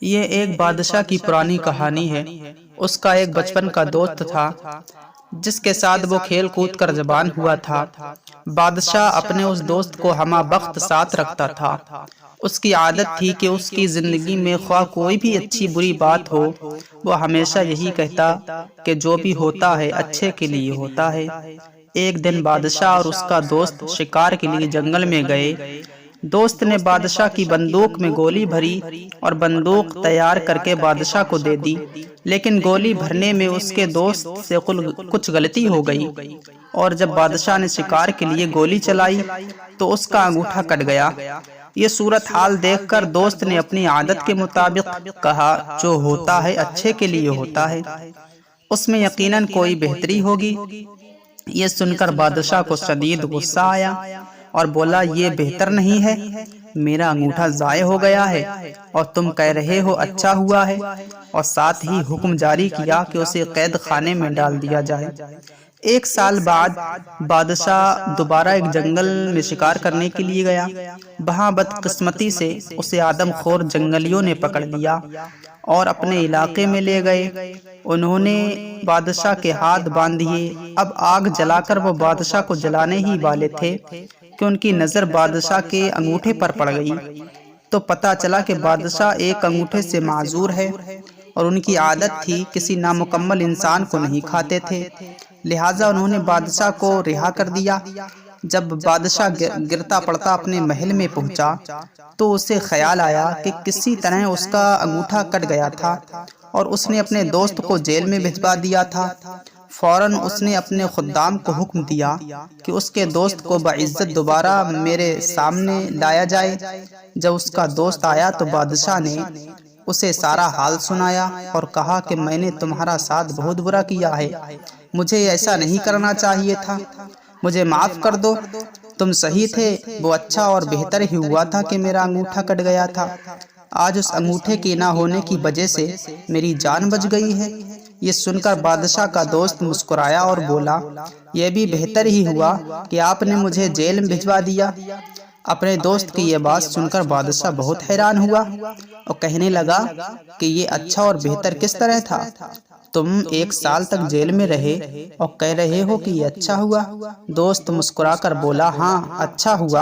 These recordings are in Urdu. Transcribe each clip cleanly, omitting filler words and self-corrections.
یہ ایک بادشاہ کی پرانی کہانی ہے۔ اس کا ایک بچپن کا دوست تھا جس کے ساتھ وہ کھیل کود کر جوان ہوا تھا۔ بادشاہ اپنے اس دوست کو ہمہ وقت ساتھ رکھتا تھا۔ اس کی عادت تھی کہ اس کی زندگی میں خواہ کوئی بھی اچھی بری بات ہو، وہ ہمیشہ یہی کہتا کہ جو بھی ہوتا ہے اچھے کے لیے ہوتا ہے۔ ایک دن بادشاہ اور اس کا دوست شکار کے لیے جنگل میں گئے۔ دوست نے بادشاہ کی بندوق میں گولی بھری اور بندوق تیار کر کے بادشاہ کو دے دی، لیکن گولی بھرنے میں اس کے دوست سے کچھ غلطی ہو گئی، اور جب بادشاہ نے شکار کے لیے گولی چلائی تو اس کا انگوٹھا کٹ گیا۔ یہ صورتحال دیکھ کر دوست نے اپنی عادت کے مطابق کہا، جو ہوتا ہے اچھے کے لیے ہوتا ہے، اس میں یقیناً کوئی بہتری ہوگی۔ یہ سن کر بادشاہ کو شدید غصہ آیا اور بولا، یہ بہتر نہیں ہے، میرا انگوٹھا ضائع ہو گیا ہے اور تم کہہ رہے ہو اچھا ہوا ہے، اور ساتھ ہی حکم جاری کیا کہ اسے قید خانے میں ڈال دیا جائے۔ ایک سال بعد بادشاہ دوبارہ ایک جنگل میں شکار کرنے کے لیے گیا۔ وہاں بدقسمتی سے اسے آدم خور جنگلیوں نے پکڑ لیا اور اپنے علاقے میں لے گئے۔ انہوں نے بادشاہ کے ہاتھ باندھ دیے۔ اب آگ جلا کر وہ بادشاہ کو جلانے ہی والے تھے کہ ان کی نظر بادشاہ کے انگوٹھے پر پڑ گئی، تو پتہ چلا کہ بادشاہ ایک انگوٹھے سے معذور ہے، اور ان کی عادت تھی کسی نامکمل انسان کو نہیں کھاتے تھے، لہٰذا انہوں نے بادشاہ کو رہا کر دیا۔ جب بادشاہ گرتا پڑتا اپنے محل میں پہنچا تو اسے خیال آیا کہ کسی طرح اس کا انگوٹھا کٹ گیا تھا اور اس نے اپنے دوست کو جیل میں بھجوا دیا تھا۔ فوراً اس نے اپنے خدام کو حکم دیا کہ اس کے دوست کو بعزت دوبارہ میرے سامنے لایا جائے۔ جب اس کا دوست آیا تو بادشاہ نے اسے سارا حال سنایا اور کہا کہ میں نے تمہارا ساتھ بہت برا کیا ہے، مجھے ایسا نہیں کرنا چاہیے تھا، مجھے معاف کر دو، تم صحیح تھے، وہ اچھا اور بہتر ہی ہوا تھا کہ میرا انگوٹھا کٹ گیا تھا، آج اس انگوٹھے کے نہ ہونے کی وجہ سے میری جان بچ گئی ہے۔ یہ سن کر بادشاہ کا دوست مسکرایا اور بولا، یہ بھی بہتر ہی ہوا کہ آپ نے مجھے جیل میں بھجوا دیا۔ اپنے دوست کی یہ بات سن کر بادشاہ بہت حیران ہوا اور کہنے لگا کہ یہ اچھا اور بہتر کس طرح تھا؟ تم ایک سال تک جیل میں رہے اور کہہ رہے ہو کہ یہ اچھا ہوا؟ دوست مسکرا کر بولا، ہاں اچھا ہوا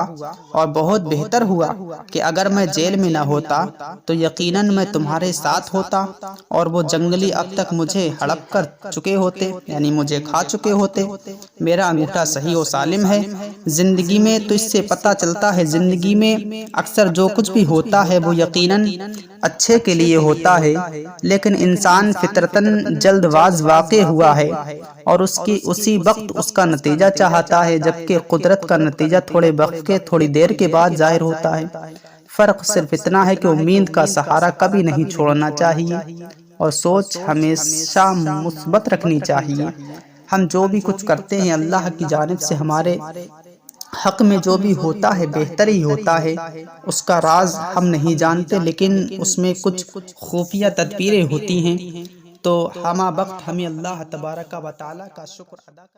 اور بہت بہتر ہوا کہ اگر میں جیل میں نہ ہوتا تو یقیناً میں تمہارے ساتھ ہوتا اور وہ جنگلی اب تک مجھے ہڑپ کر چکے ہوتے، یعنی مجھے کھا چکے ہوتے۔ میرا انگوٹھا صحیح و سالم ہے۔ زندگی میں تو اس سے پتہ چلتا ہے زندگی میں اکثر جو کچھ بھی ہوتا ہے وہ یقیناً اچھے کے لیے ہوتا ہے، لیکن انسان فطرتاً جلد باز واقع ہوا ہے اور اسی وقت اس کا نتیجہ چاہتا ہے، جبکہ قدرت کا نتیجہ تھوڑے وقت کے تھوڑی دیر کے بعد ظاہر ہوتا ہے۔ فرق صرف اتنا ہے کہ امید کا سہارا کبھی نہیں چھوڑنا چاہیے اور سوچ ہمیشہ مثبت رکھنی چاہیے۔ ہم جو بھی کچھ کرتے ہیں اللہ کی جانب سے ہمارے حق میں جو بھی ہوتا ہے بہتر ہی ہوتا ہے، اس کا راز ہم نہیں جانتے، لیکن اس میں کچھ خفیہ تدبیریں ہوتی ہیں، تو ہمہ وقت ہمیں اللہ تبارک و تعالیٰ کا شکر ادا کرنا